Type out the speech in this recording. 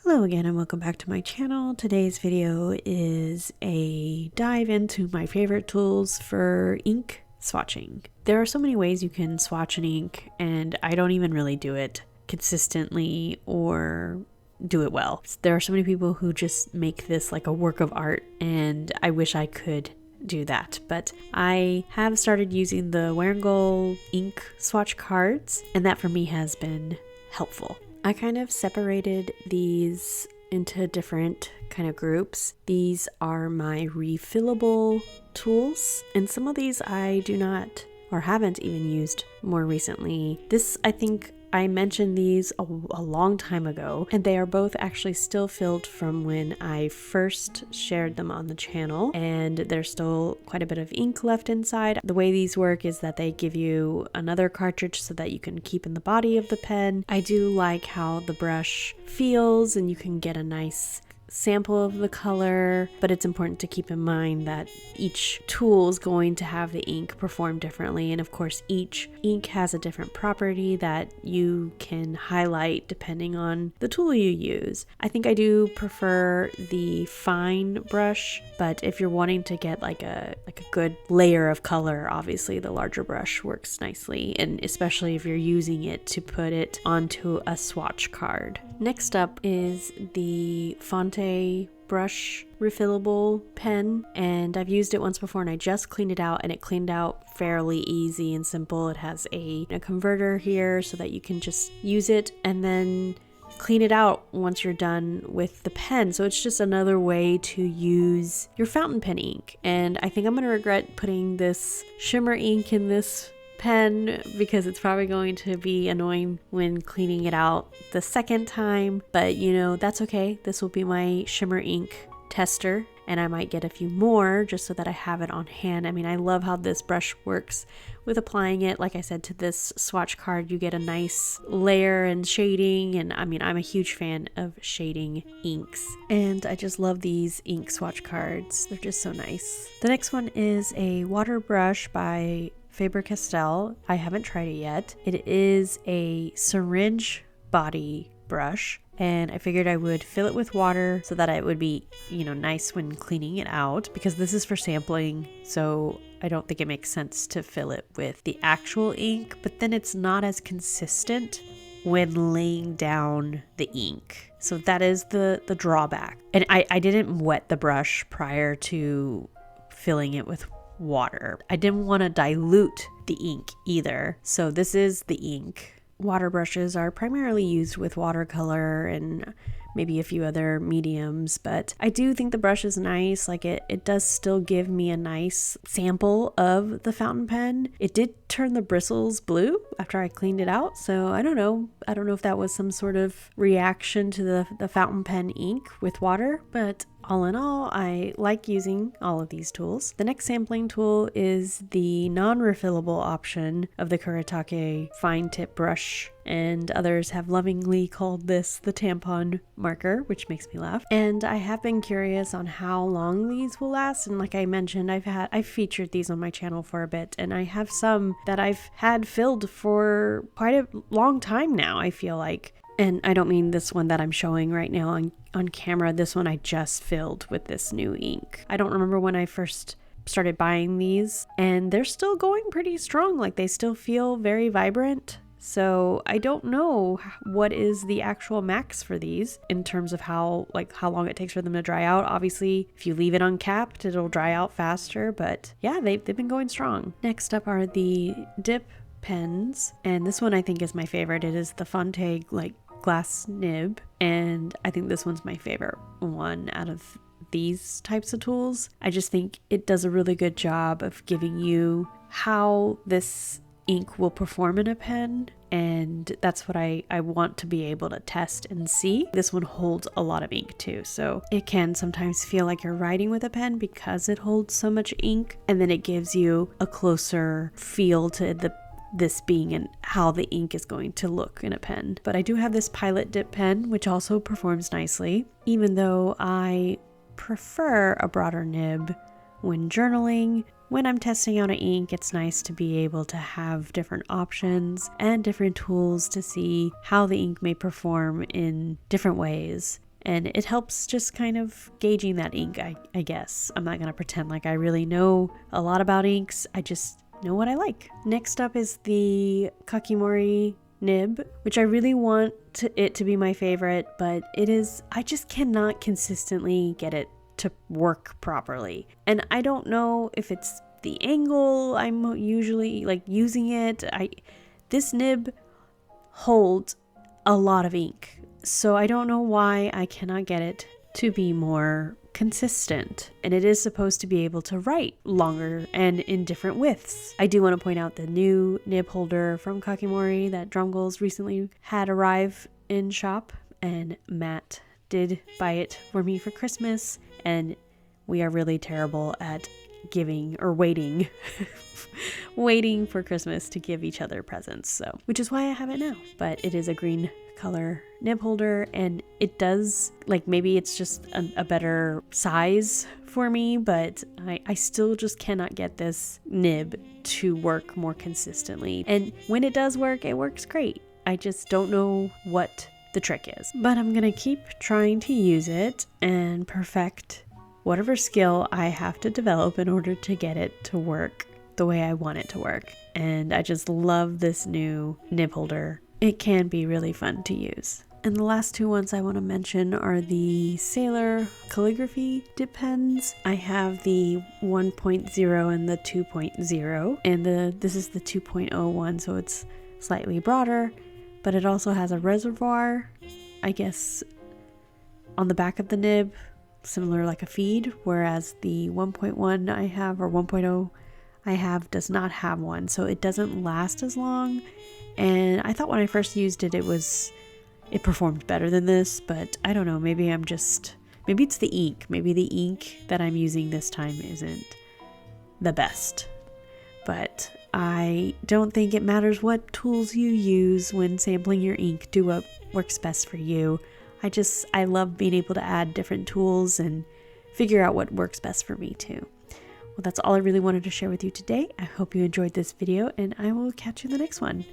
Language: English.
Hello again and welcome back to my channel. Today's video is a dive into my favorite tools for ink swatching. There are so many ways you can swatch an ink, and I don't even really do it consistently or do it well. There are so many people who just make this like a work of art, and I wish I could do that, but I have started using the Werengold ink swatch cards, and that for me has been helpful. I kind of separated these into different kind of groups. These are my refillable tools, and some of these I do not or haven't even used more recently. This, I think I mentioned these a long time ago, and they are both actually still filled from when I first shared them on the channel, and there's still quite a bit of ink left inside. The way these work is that they give you another cartridge so that you can keep in the body of the pen. I do like how the brush feels, and you can get a nice sample of the color, but it's important to keep in mind that each tool is going to have the ink perform differently, and of course each ink has a different property that you can highlight depending on the tool you use. I think I do prefer the fine brush, but if you're wanting to get like a good layer of color, obviously the larger brush works nicely, and especially if you're using it to put it onto a swatch card. Next up is the Fonte brush refillable pen, and I've used it once before and I just cleaned it out, and it cleaned out fairly easy and simple. It has a converter here so that you can just use it and then clean it out once you're done with the pen. So it's just another way to use your fountain pen ink, and I think I'm gonna regret putting this shimmer ink in this pen because it's probably going to be annoying when cleaning it out the second time, but you know, that's okay. This will be my shimmer ink tester, and I might get a few more just so that I have it on hand. I mean, I love how this brush works with applying it. Like I said, to this swatch card, you get a nice layer and shading, and I mean, I'm a huge fan of shading inks, and I just love these ink swatch cards. They're just so nice. The next one is a water brush by Faber-Castell. I haven't tried it yet. It is a syringe body brush, and I figured I would fill it with water so that it would be, you know, nice when cleaning it out, because this is for sampling, so I don't think it makes sense to fill it with the actual ink, but then it's not as consistent when laying down the ink. So that is the drawback. And I didn't wet the brush prior to filling it with water. I didn't want to dilute the ink either. So this is the ink. Water brushes are primarily used with watercolor and maybe a few other mediums, but I do think the brush is nice. Like it does still give me a nice sample of the fountain pen. It did turn the bristles blue after I cleaned it out, so I don't know if that was some sort of reaction to the fountain pen ink with water, but all in all, I like using all of these tools. The next sampling tool is the non-refillable option of the Kuretake fine tip brush, and others have lovingly called this the tampon marker, which makes me laugh. And I have been curious on how long these will last, and like I mentioned, I've featured these on my channel for a bit, and I have some that I've had filled for quite a long time now, I feel like. And I don't mean this one that I'm showing right now on camera. This one I just filled with this new ink. I don't remember when I first started buying these, and they're still going pretty strong. Like, they still feel very vibrant. So I don't know what is the actual max for these in terms of how long it takes for them to dry out. Obviously, if you leave it uncapped, it'll dry out faster, but yeah, they've been going strong. Next up are the dip pens, and this one I think is my favorite. It is the Fonte glass nib, and I think this one's my favorite one out of these types of tools. I just think it does a really good job of giving you how this ink will perform in a pen, and that's what I want to be able to test and see. This one holds a lot of ink too, so it can sometimes feel like you're writing with a pen because it holds so much ink, and then it gives you a closer feel to this being and how the ink is going to look in a pen. But I do have this Pilot dip pen, which also performs nicely, even though I prefer a broader nib when journaling. When I'm testing out an ink, it's nice to be able to have different options and different tools to see how the ink may perform in different ways. And it helps just kind of gauging that ink, I guess. I'm not going to pretend like I really know a lot about inks. I just know what I like. Next up is the Kakimori nib, which I really want it to be my favorite, but I just cannot consistently get it to work properly. And I don't know if it's the angle I'm usually like using it. This nib holds a lot of ink, so I don't know why I cannot get it to be more consistent. And it is supposed to be able to write longer and in different widths. I do want to point out the new nib holder from Kakimori that Drumgulls recently had arrive in shop, and Matt did buy it for me for Christmas, and we are really terrible at giving or waiting for Christmas to give each other presents, so which is why I have it now. But it is a green color nib holder, and it does, like, maybe it's just a better size for me, but I still just cannot get this nib to work more consistently. And when it does work, it works great. I just don't know what the trick is, but I'm gonna keep trying to use it and perfect whatever skill I have to develop in order to get it to work the way I want it to work. And I just love this new nib holder. It can be really fun to use. And the last two ones I want to mention are the Sailor Calligraphy dip pens. I have the 1.0 and the 2.0, and this is the 2.0 one, so it's slightly broader, but it also has a reservoir, I guess, on the back of the nib, similar like a feed, whereas the 1.1 I have, or 1.0 I have, does not have one, so it doesn't last as long. And I thought when I first used it, it performed better than this, but I don't know, maybe it's the ink. Maybe the ink that I'm using this time isn't the best. But I don't think it matters what tools you use when sampling your ink. Do what works best for you. I love being able to add different tools and figure out what works best for me too. Well, that's all I really wanted to share with you today. I hope you enjoyed this video, and I will catch you in the next one.